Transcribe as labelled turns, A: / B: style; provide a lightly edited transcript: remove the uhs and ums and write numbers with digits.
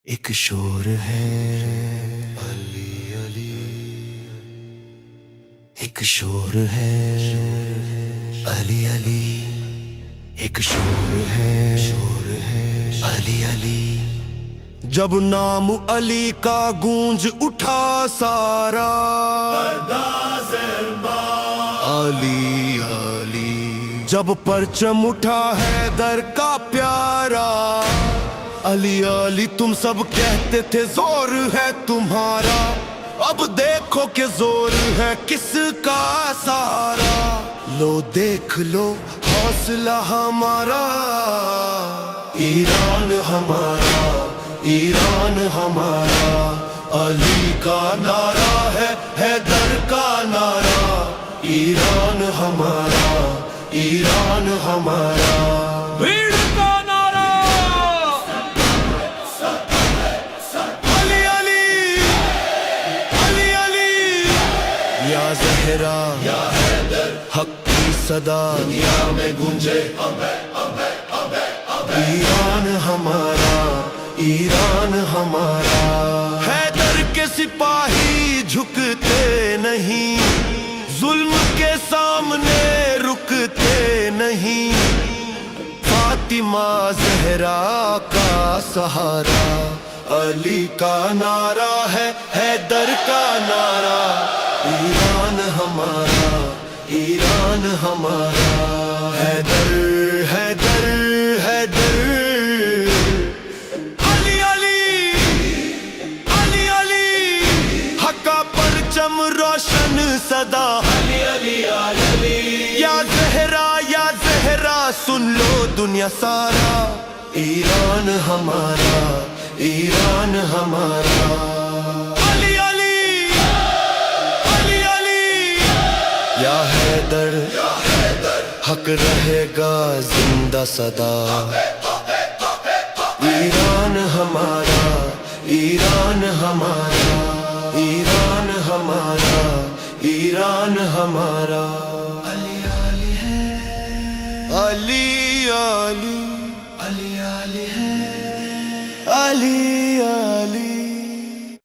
A: ایک شور ہے علی علی، ایک شور ہے علی علی، ایک شور ہے علی علی۔ جب نام علی کا گونج اٹھا سارا، علی علی، جب پرچم اٹھا حیدر کا پیارا، علی علی تم سب کہتے تھے زور ہے تمہارا، اب دیکھو کہ زور ہے کس کا سارا۔ لو دیکھ لو حوصلہ ہمارا، ایران ہمارا، ایران ہمارا، علی کا نعرہ ہے حیدر کا نعرہ، ایران ہمارا، ایران ہمارا،
B: بھیڑ کا نعرہ،
A: علی علی، علی علی، یا زہرا یا حیدر، حق کی صدا دنیا میں گونجے، ایران ہمارا، ایران ہمارا۔ حیدر کے سپاہی جھکتے نہیں، ظلم کے سامنے رکتے نہیں، فاطمہ زہرا کا سہارا، علی کا نعرہ ہے حیدر کا نعرہ، ایران ہمارا، ایران ہمارا، حیدر حیدر حیدر، علی علی، علی علی، حق کا پرچم روشن صدا، علی علی علی، یا زہرا سن لو دنیا سارا، ایران ہمارا، ایران ہمارا، علی علی، علی علی، یا حیدر حق رہے گا زندہ سدا، ایران ہمارا، ایران ہمارا، ایران ہمارا، ایران ہمارا، علی علی ہے، علی علی، علی علی ہے، علی علی۔